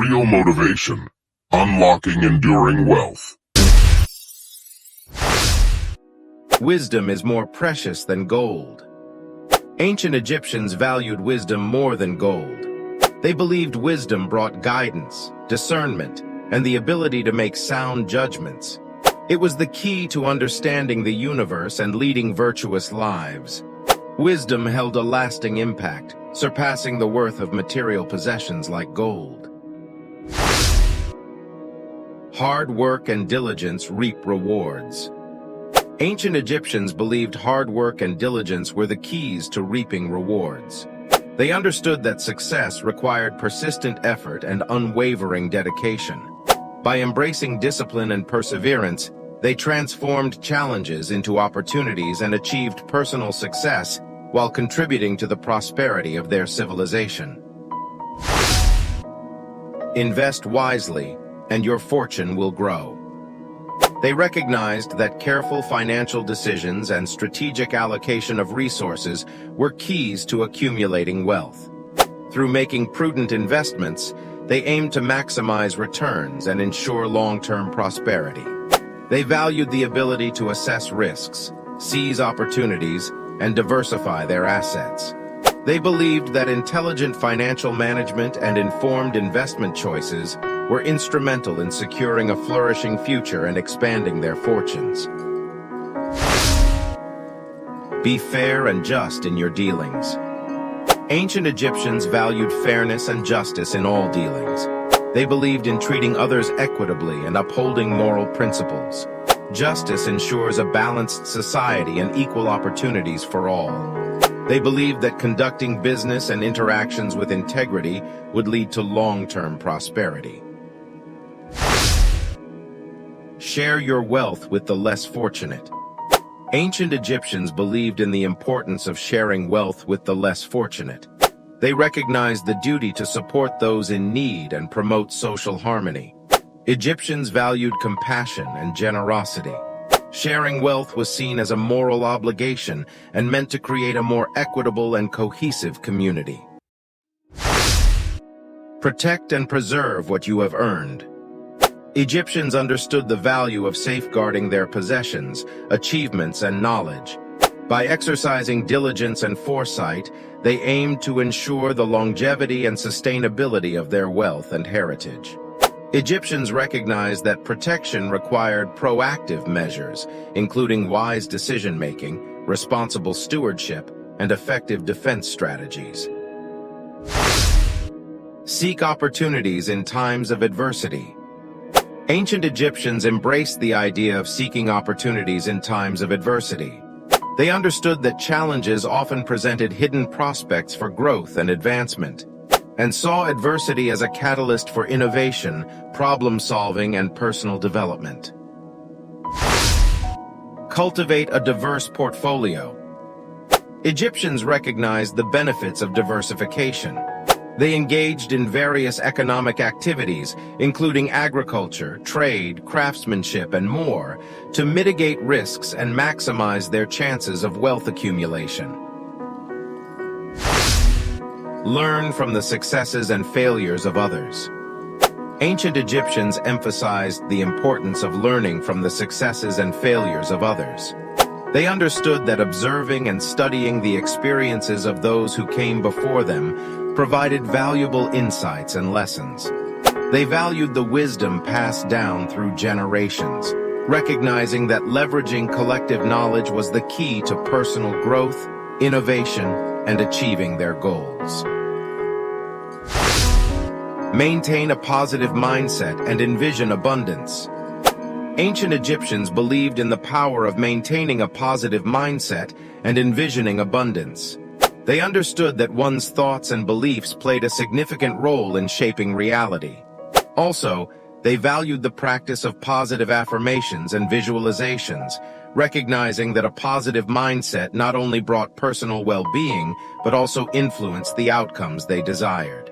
real motivation, unlocking enduring wealth. Wisdom is more precious than gold. Ancient Egyptians valued wisdom more than gold. They believed wisdom brought guidance, discernment, and the ability to make sound judgments. It was the key to understanding the universe and leading virtuous lives. Wisdom held a lasting impact, surpassing the worth of material possessions like gold. Hard work and diligence reap rewards. Ancient Egyptians believed hard work and diligence were the keys to reaping rewards. They understood that success required persistent effort and unwavering dedication. By embracing discipline and perseverance, they transformed challenges into opportunities and achieved personal success while contributing to the prosperity of their civilization. Invest wisely, and your fortune will grow. They recognized that careful financial decisions and strategic allocation of resources were keys to accumulating wealth. Through making prudent investments, they aimed to maximize returns and ensure long-term prosperity. They valued the ability to assess risks, seize opportunities, and diversify their assets. They believed that intelligent financial management and informed investment choices were instrumental in securing a flourishing future and expanding their fortunes. Be fair and just in your dealings. Ancient Egyptians valued fairness and justice in all dealings. They believed in treating others equitably and upholding moral principles. Justice ensures a balanced society and equal opportunities for all. They believed that conducting business and interactions with integrity would lead to long-term prosperity. Share your wealth with the less fortunate. Ancient Egyptians believed in the importance of sharing wealth with the less fortunate. They recognized the duty to support those in need and promote social harmony. Egyptians valued compassion and generosity. Sharing wealth was seen as a moral obligation and meant to create a more equitable and cohesive community. Protect and preserve what you have earned. Egyptians understood the value of safeguarding their possessions, achievements, and knowledge. By exercising diligence and foresight, they aimed to ensure the longevity and sustainability of their wealth and heritage. Egyptians recognized that protection required proactive measures, including wise decision-making, responsible stewardship, and effective defense strategies. Seek opportunities in times of adversity. Ancient Egyptians embraced the idea of seeking opportunities in times of adversity. They understood that challenges often presented hidden prospects for growth and advancement, and saw adversity as a catalyst for innovation, problem-solving, and personal development. Cultivate a diverse portfolio. Egyptians recognized the benefits of diversification. They engaged in various economic activities, including agriculture, trade, craftsmanship, and more, to mitigate risks and maximize their chances of wealth accumulation. Learn from the successes and failures of others. Ancient Egyptians emphasized the importance of learning from the successes and failures of others. They understood that observing and studying the experiences of those who came before them provided valuable insights and lessons. They valued the wisdom passed down through generations, recognizing that leveraging collective knowledge was the key to personal growth, innovation, and achieving their goals. Maintain a positive mindset and envision abundance. Ancient Egyptians believed in the power of maintaining a positive mindset and envisioning abundance. They understood that one's thoughts and beliefs played a significant role in shaping reality. Also, they valued the practice of positive affirmations and visualizations, recognizing that a positive mindset not only brought personal well-being, but also influenced the outcomes they desired.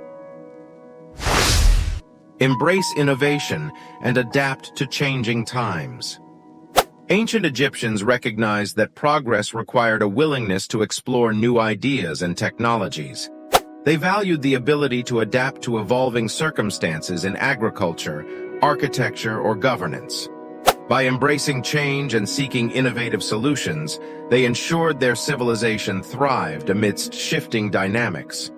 Embrace innovation and adapt to changing times. Ancient Egyptians recognized that progress required a willingness to explore new ideas and technologies. They valued the ability to adapt to evolving circumstances in agriculture, architecture, or governance. By embracing change and seeking innovative solutions, they ensured their civilization thrived amidst shifting dynamics.